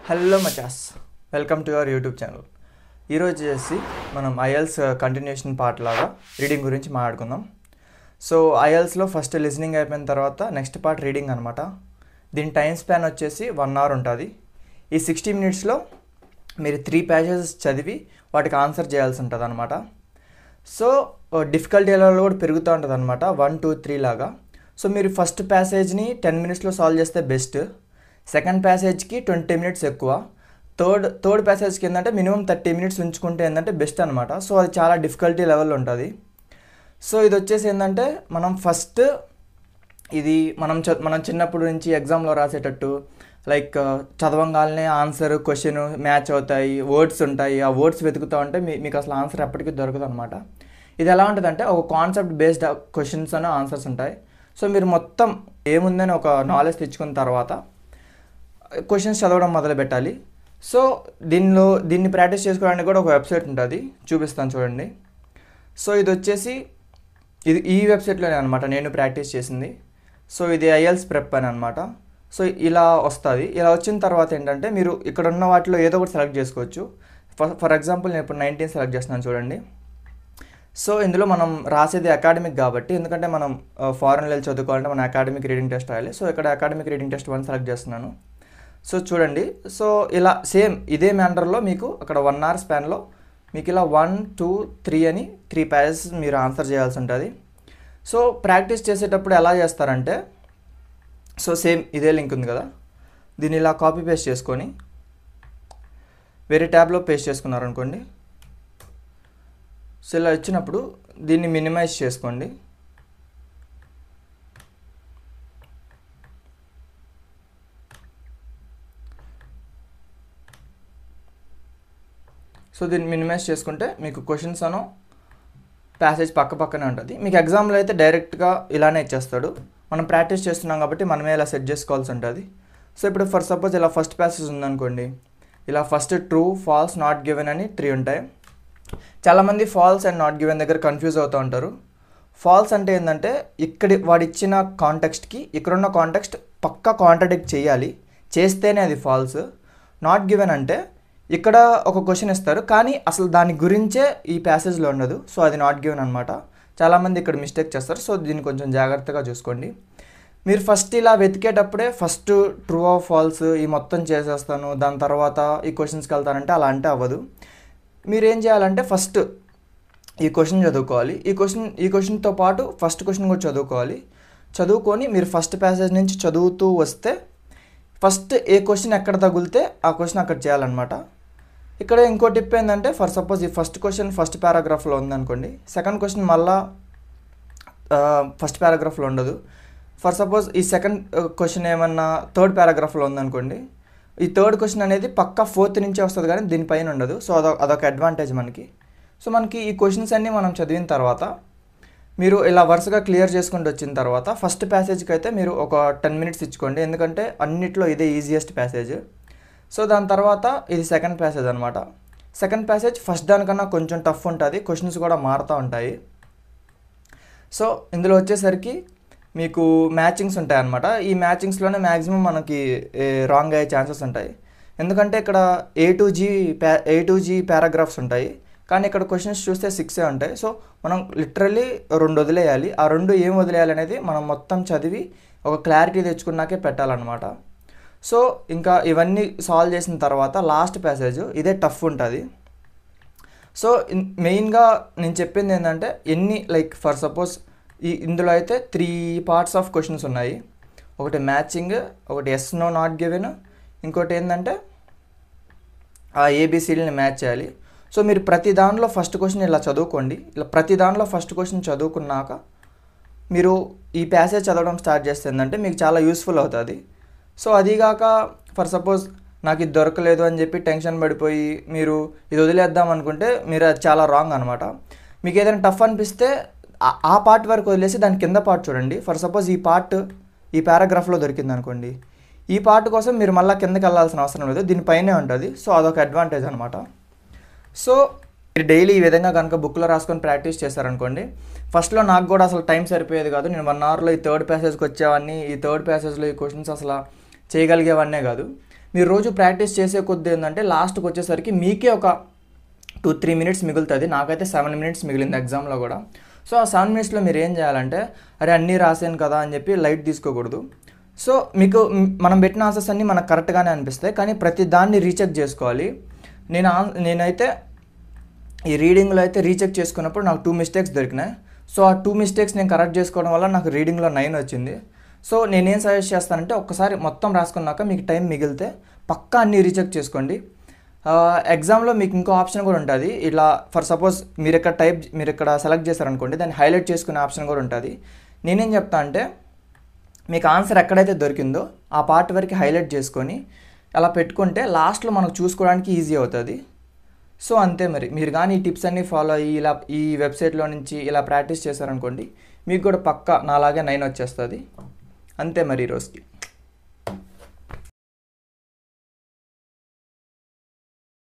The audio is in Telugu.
హలో మచాస్, welcome to your YouTube channel. ఈరోజు చేసి మనం ఐఎల్స్ కంటిన్యూషన్ పార్ట్ లాగా రీడింగ్ గురించి మాట్లాడుకుందాం. సో ఐఎల్స్లో ఫస్ట్ లిజనింగ్ అయిపోయిన తర్వాత నెక్స్ట్ పార్ట్ రీడింగ్ అనమాట. దీని టైం స్పాన్ వచ్చేసి 1 hour ఉంటుంది. ఈ 60 minutesలో మీరు 3 pages చదివి వాటికి ఆన్సర్ చేయాల్సి ఉంటుంది అనమాట. సో డిఫికల్టీ లెవెల్ కూడా పెరుగుతూ ఉంటుంది అనమాట, 1, 2, 3 లాగా. సో మీరు ఫస్ట్ ప్యాసేజ్ని 10 minutesలో సాల్వ్ చేస్తే బెస్ట్. సెకండ్ ప్యాసేజ్కి 20 minutes ఎక్కువ. థర్డ్ ప్యాసేజ్కి ఏంటంటే మినిమం 30 minutes ఉంచుకుంటే ఏంటంటే బెస్ట్ అనమాట. సో అది చాలా డిఫికల్టీ లెవెల్ ఉంటుంది. సో ఇది వచ్చేసి ఏంటంటే మనం ఫస్ట్ ఇది మనం చిన్నప్పటి నుంచి ఎగ్జామ్లో రాసేటట్టు లైక్ చదవంగానే ఆన్సర్ క్వశ్చన్ మ్యాచ్ అవుతాయి, వర్డ్స్ ఉంటాయి. ఆ వర్డ్స్ వెతుకుతూ ఉంటే మీకు అసలు ఆన్సర్ ఎప్పటికీ దొరకదు అనమాట. ఇది ఎలా ఉంటుందంటే ఒక కాన్సెప్ట్ బేస్డ్ క్వశ్చన్స్ అనే ఆన్సర్స్ ఉంటాయి. సో మీరు మొత్తం ఏముందని ఒక నాలెడ్జ్ తెచ్చుకున్న తర్వాత క్వశ్చన్స్ చదవడం మొదలు పెట్టాలి. సో దీన్ని ప్రాక్టీస్ చేసుకోవడానికి కూడా ఒక వెబ్సైట్ ఉంటుంది, చూపిస్తాను చూడండి. సో ఇది వచ్చేసి ఈ వెబ్సైట్లోనే అనమాట నేను ప్రాక్టీస్ చేసింది. సో ఇది ఐఎల్స్ ప్రెప్ అని అనమాట. సో ఇలా వస్తుంది. ఇలా వచ్చిన తర్వాత ఏంటంటే మీరు ఇక్కడ ఉన్న వాటిలో ఏదో ఒకటి సెలెక్ట్ చేసుకోవచ్చు. ఫర్ ఎగ్జాంపుల్ నేను ఇప్పుడు 19 సెలెక్ట్ చేస్తున్నాను చూడండి. సో ఇందులో మనం రాసేది అకాడమిక్ కాబట్టి, ఎందుకంటే మనం ఫారెన్ వెళ్ళి చదువుకోవాలంటే మన అకాడమిక్ రీడింగ్ టెస్ట్ రాయాలి. సో ఇక్కడ అకాడమిక్ రీడింగ్ టెస్ట్ 1 సెలెక్ట్ చేస్తున్నాను. సో చూడండి, సో ఇలా సేమ్ ఇదే మ్యానర్లో మీకు అక్కడ 1 hour స్పాన్లో మీకు ఇలా 1, 2, 3 అని 3 pages మీరు ఆన్సర్ చేయాల్సి ఉంటుంది. సో ప్రాక్టీస్ చేసేటప్పుడు ఎలా చేస్తారంటే, సో సేమ్ ఇదే లింక్ ఉంది కదా, దీన్ని ఇలా కాపీ పేస్ట్ చేసుకొని వేరే ట్యాబ్లో పేస్ట్ చేసుకున్నారనుకోండి. సో ఇలా వచ్చినప్పుడు దీన్ని మినిమైజ్ చేసుకోండి. సో దీన్ని మినిమైజ్ చేసుకుంటే మీకు క్వశ్చన్స్ అను ప్యాసేజ్ పక్కనే ఉంటుంది. మీకు ఎగ్జామ్లో అయితే డైరెక్ట్గా ఇలానే ఇచ్చేస్తాడు. మనం ప్రాక్టీస్ చేస్తున్నాం కాబట్టి మనమే ఇలా సెట్ చేసుకోవాల్సి ఉంటుంది. సో ఇప్పుడు ఫర్ సపోజ్ ఇలా ఫస్ట్ ప్యాసేజ్ ఉందనుకోండి, ఇలా first true, false, not given అని 3 ఉంటాయి. చాలామంది ఫాల్స్ అండ్ నాట్ గివెన్ దగ్గర కన్ఫ్యూజ్ అవుతూ ఉంటారు. ఫాల్స్ అంటే ఏంటంటే వాడు ఇచ్చిన కాంటెక్స్ట్కి ఇక్కడున్న కాంటెక్స్ట్ పక్కా కాంట్రడిక్ట్ చేయాలి, చేస్తేనే అది ఫాల్స్. నాట్ గివెన్ అంటే ఇక్కడ ఒక క్వశ్చన్ ఇస్తారు కానీ అసలు దాని గురించే ఈ ప్యాసేజ్లో ఉండదు. సో అది నాట్ గివెన్ అనమాట. చాలామంది ఇక్కడ మిస్టేక్ చేస్తారు. సో దీన్ని కొంచెం జాగ్రత్తగా చూసుకోండి. మీరు ఫస్ట్ ఇలా వెతికేటప్పుడే ఫస్ట్ ట్రూ ఆర్ ఫాల్స్ ఈ మొత్తం చేసేస్తాను, దాని తర్వాత ఈ క్వశ్చన్స్కి వెళ్తానంటే అలా అంటే అవ్వదు. మీరు ఏం చేయాలంటే ఫస్ట్ ఈ క్వశ్చన్ చదువుకోవాలి. ఈ క్వశ్చన్తో పాటు ఫస్ట్ క్వశ్చన్ కూడా చదువుకొని మీరు ఫస్ట్ ప్యాసేజ్ నుంచి చదువుతూ వస్తే ఫస్ట్ ఏ క్వశ్చన్ ఎక్కడ తగిలితే ఆ క్వశ్చన్ అక్కడ చేయాలన్నమాట. ఇక్కడ ఇంకో టిప్ ఏంటంటే, ఫర్ సపోజ్ ఈ ఫస్ట్ క్వశ్చన్ ఫస్ట్ పారాగ్రాఫ్లో ఉందనుకోండి, సెకండ్ క్వశ్చన్ మళ్ళా ఫస్ట్ పారాగ్రాఫ్లో ఉండదు. ఫర్ సపోజ్ ఈ సెకండ్ క్వశ్చన్ ఏమన్నా థర్డ్ పారాగ్రాఫ్లో ఉందనుకోండి, ఈ థర్డ్ క్వశ్చన్ అనేది పక్కా 4th నుంచే వస్తుంది కానీ దీనిపైన ఉండదు. సో అదొక అడ్వాంటేజ్ మనకి. సో మనకి ఈ క్వశ్చన్స్ అన్నీ మనం చదివిన తర్వాత మీరు ఇలా వరుసగా క్లియర్ చేసుకుంటూ వచ్చిన తర్వాత ఫస్ట్ ప్యాసేజ్కి అయితే మీరు ఒక 10 minutes ఇచ్చుకోండి, ఎందుకంటే అన్నిట్లో ఇదే ఈజియెస్ట్ ప్యాసేజ్. సో దాని తర్వాత ఇది సెకండ్ ప్యాసేజ్ అనమాట. సెకండ్ ప్యాసేజ్ ఫస్ట్ దానికన్నా కొంచెం టఫ్ ఉంటుంది, క్వశ్చన్స్ కూడా మారుతూ ఉంటాయి. సో ఇందులో వచ్చేసరికి మీకు మ్యాచింగ్స్ ఉంటాయి అన్నమాట. ఈ మ్యాచింగ్స్లోనే మ్యాక్సిమం మనకి రాంగ్ అయ్యే ఛాన్సెస్ ఉంటాయి, ఎందుకంటే ఇక్కడ A to G పారాగ్రాఫ్స్ ఉంటాయి కానీ ఇక్కడ క్వశ్చన్స్ చూస్తే 6 ఉంటాయి. సో మనం లిటరల్లీ 2 వదిలేయాలి. ఆ 2 ఏం వదిలేయాలి అనేది మనం మొత్తం చదివి ఒక క్లారిటీ తెచ్చుకున్నాకే పెట్టాలన్నమాట. సో ఇంకా ఇవన్నీ సాల్వ్ చేసిన తర్వాత లాస్ట్ ప్యాసేజ్ ఇదే టఫ్ ఉంటుంది. సో మెయిన్గా నేను చెప్పింది ఏంటంటే లైక్ ఫర్ సపోజ్ ఇందులో అయితే 3 parts ఆఫ్ క్వశ్చన్స్ ఉన్నాయి. ఒకటి మ్యాచింగ్, ఒకటి ఎస్ నో నాట్ గివెన్, ఇంకోటి ఏంటంటే ఆ ABCDని మ్యాచ్ చేయాలి. సో మీరు ప్రతి దానిలో ఫస్ట్ క్వశ్చన్ ఇలా చదువుకోండి. ఇలా ప్రతి దానిలో ఫస్ట్ క్వశ్చన్ చదువుకున్నాక మీరు ఈ ప్యాసేజ్ చదవడం స్టార్ట్ చేస్తే ఏంటంటే మీకు చాలా యూస్ఫుల్ అవుతుంది. సో అదీగాక ఫర్ సపోజ్ నాకు ఇది దొరకలేదు అని చెప్పి టెన్షన్ పడిపోయి మీరు ఇది వదిలేద్దాం అనుకుంటే మీరు అది చాలా రాంగ్ అనమాట. మీకు ఏదైనా టఫ్ అనిపిస్తే ఆ పార్ట్ వరకు వదిలేసి దాని కింద పార్ట్ చూడండి. ఫర్ సపోజ్ ఈ పారాగ్రాఫ్లో దొరికింది అనుకోండి, ఈ పార్ట్ కోసం మీరు మళ్ళీ కిందకి వెళ్ళాల్సిన అవసరం లేదు, దీనిపైనే ఉంటుంది. సో అదొక అడ్వాంటేజ్ అనమాట. సో మీరు డైలీ ఈ విధంగా కనుక బుక్లో రాసుకొని ప్రాక్టీస్ చేశారనుకోండి, ఫస్ట్లో నాకు కూడా అసలు టైం సరిపోయేది కాదు. నేను 1 hourలో ఈ థర్డ్ ప్యాసేజ్కి వచ్చేవాడిని, ఈ థర్డ్ ప్యాసేజ్లో ఈ క్వశ్చన్స్ అసలు చేయగలిగేవన్నే కాదు. మీరు రోజు ప్రాక్టీస్ చేసే కొద్ది ఏంటంటే లాస్ట్కి వచ్చేసరికి మీకే ఒక 2-3 మినిట్స్ మిగులుతుంది. నాకైతే 7 మినిట్స్ మిగిలింది ఎగ్జామ్లో కూడా. సో ఆ 7 మినిట్స్లో మీరు ఏం చేయాలంటే అరే అన్నీ రాసాను కదా అని చెప్పి లైట్ తీసుకోకూడదు. సో మీకు మనం పెట్టిన ఆన్సర్స్ అన్నీ మనకు కరెక్ట్గానే అనిపిస్తాయి, కానీ ప్రతి దాన్ని రీచెక్ చేసుకోవాలి. నేనైతే ఈ రీడింగ్లో అయితే రీచెక్ చేసుకున్నప్పుడు నాకు 2 మిస్టేక్స్ దొరికినాయి. సో ఆ 2 మిస్టేక్స్ నేను కరెక్ట్ చేసుకోవడం వల్ల నాకు రీడింగ్లో 9 వచ్చింది. సో నేనేం సజెస్ట్ చేస్తానంటే ఒక్కసారి మొత్తం రాసుకున్నాక మీకు టైం మిగిలితే పక్కా అన్నీ రీచెక్ చేసుకోండి. ఎగ్జామ్లో మీకు ఇంకో ఆప్షన్ కూడా ఉంటుంది. ఇట్లా ఫర్ సపోజ్ మీరు ఇక్కడ సెలెక్ట్ చేశారనుకోండి, దాన్ని హైలైట్ చేసుకునే ఆప్షన్ కూడా ఉంటుంది. నేనేం చెప్తా అంటే మీకు ఆన్సర్ ఎక్కడైతే దొరికిందో ఆ పార్ట్ వరకు హైలైట్ చేసుకొని అలా పెట్టుకుంటే లాస్ట్లో మనకు చూసుకోవడానికి ఈజీ అవుతుంది. సో అంతే, మరి మీరు కానీ ఈ టిప్స్ అన్నీ ఫాలో అయ్యి ఇలా ఈ వెబ్సైట్లో నుంచి ఇలా ప్రాక్టీస్ చేశారనుకోండి, మీకు కూడా పక్కా నాలాగే 9 వచ్చేస్తుంది. అంతే మరి ఈరోజుకి.